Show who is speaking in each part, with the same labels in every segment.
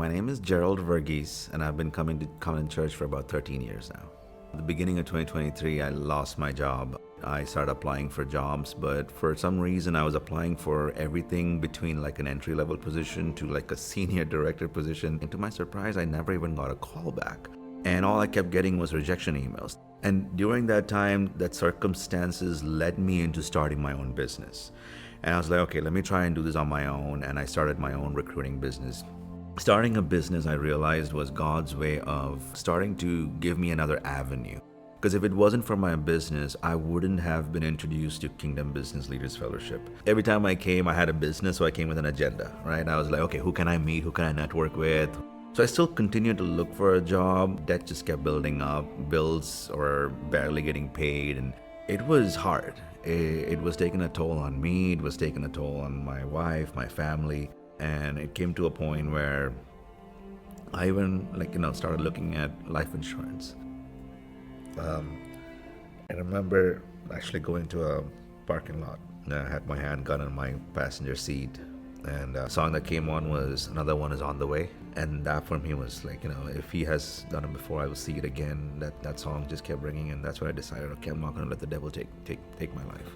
Speaker 1: My name is Jerold Varghese, and I've been coming to Covenant Church for about 13 years now. At the beginning of 2023, I lost my job. I started applying for jobs, but for some reason, I was applying for everything between like an entry-level position to like a senior director position. And to my surprise, I never even got a call back. And all I kept getting was rejection emails. And during that time, that circumstances led me into starting my own business. And I was like, okay, let me try and do this on my own. And I started my own recruiting business. Starting a business, I realized, was God's way of starting to give me another avenue. Because if it wasn't for my business, I wouldn't have been introduced to Kingdom Business Leaders Fellowship. Every time I came, I had a business, so I came with an agenda, right? I was like, okay, who can I meet? Who can I network with? So I still continued to look for a job. Debt just kept building up. Bills were barely getting paid. And it was hard. It was taking a toll on me. It was taking a toll on my wife, my family. And it came to a point where I even started looking at life insurance. I remember actually going to a parking lot. I had my handgun on my passenger seat, and a song that came on was Another One Is On The Way. And that for me was like, if he has done it before, I will see it again. That song just kept ringing, and that's when I decided, okay, I'm not going to let the devil take my life.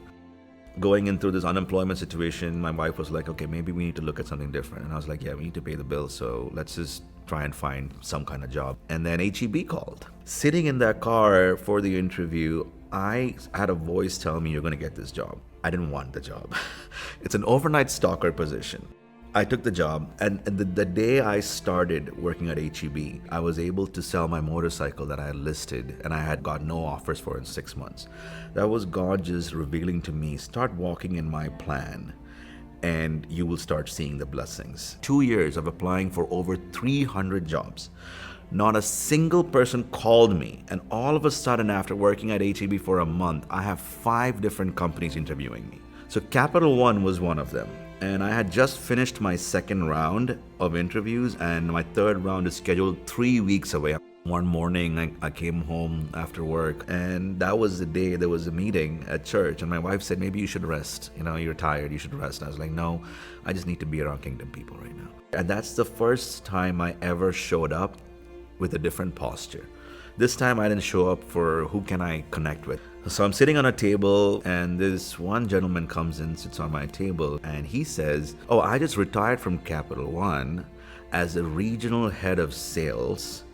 Speaker 1: Going in through this unemployment situation, my wife was like, okay, maybe we need to look at something different. And I was like, yeah, we need to pay the bills, so let's just try and find some kind of job. And then HEB called. Sitting in that car for the interview, I had a voice tell me, you're going to get this job. I didn't want the job. It's an overnight stalker position. I took the job, and the day I started working at HEB, I was able to sell my motorcycle that I had listed, and I had got no offers for in 6 months. That was God just revealing to me, start walking in my plan, and you will start seeing the blessings. 2 years of applying for over 300 jobs. Not a single person called me, and all of a sudden, after working at HEB for a month, I have 5 different companies interviewing me. So Capital One was one of them. And I had just finished my second round of interviews, and my third round is scheduled 3 weeks away. One morning, I came home after work, and that was the day there was a meeting at church, and my wife said, maybe you should rest. You're tired, you should rest. And I was like, no, I just need to be around Kingdom people right now. And that's the first time I ever showed up with a different posture. This time I didn't show up for who can I connect with. So I'm sitting on a table, and this one gentleman comes in, sits on my table, and he says, oh, I just retired from Capital One as a regional head of sales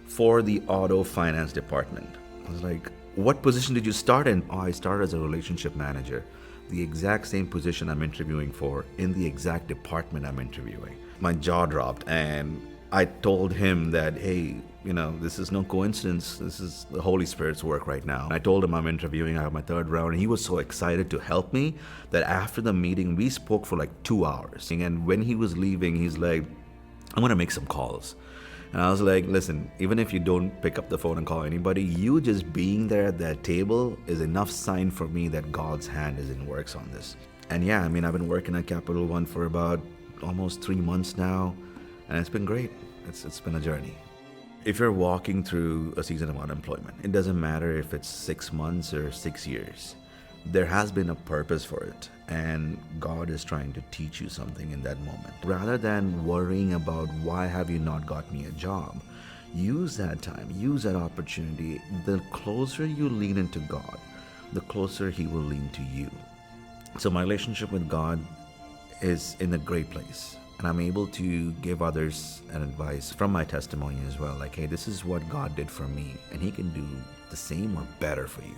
Speaker 1: for the auto finance department. I was like, what position did you start in? Oh, I started as a relationship manager. The exact same position I'm interviewing for in the exact department I'm interviewing. My jaw dropped, and I told him that, hey, this is no coincidence. This is the Holy Spirit's work right now. I told him I'm interviewing. I have my third round. And he was so excited to help me that after the meeting, we spoke for like 2 hours. And when he was leaving, he's like, I'm going to make some calls. And I was like, listen, even if you don't pick up the phone and call anybody, you just being there at that table is enough sign for me that God's hand is in works on this. And yeah, I've been working at Capital One for about almost 3 months now. And it's been great. It's been a journey. If you're walking through a season of unemployment, it doesn't matter if it's 6 months or 6 years. There has been a purpose for it, and God is trying to teach you something in that moment. Rather than worrying about why have you not got me a job, use that time, use that opportunity. The closer you lean into God, the closer He will lean to you. So my relationship with God is in a great place. And I'm able to give others an advice from my testimony as well. Like, hey, this is what God did for me, and He can do the same or better for you.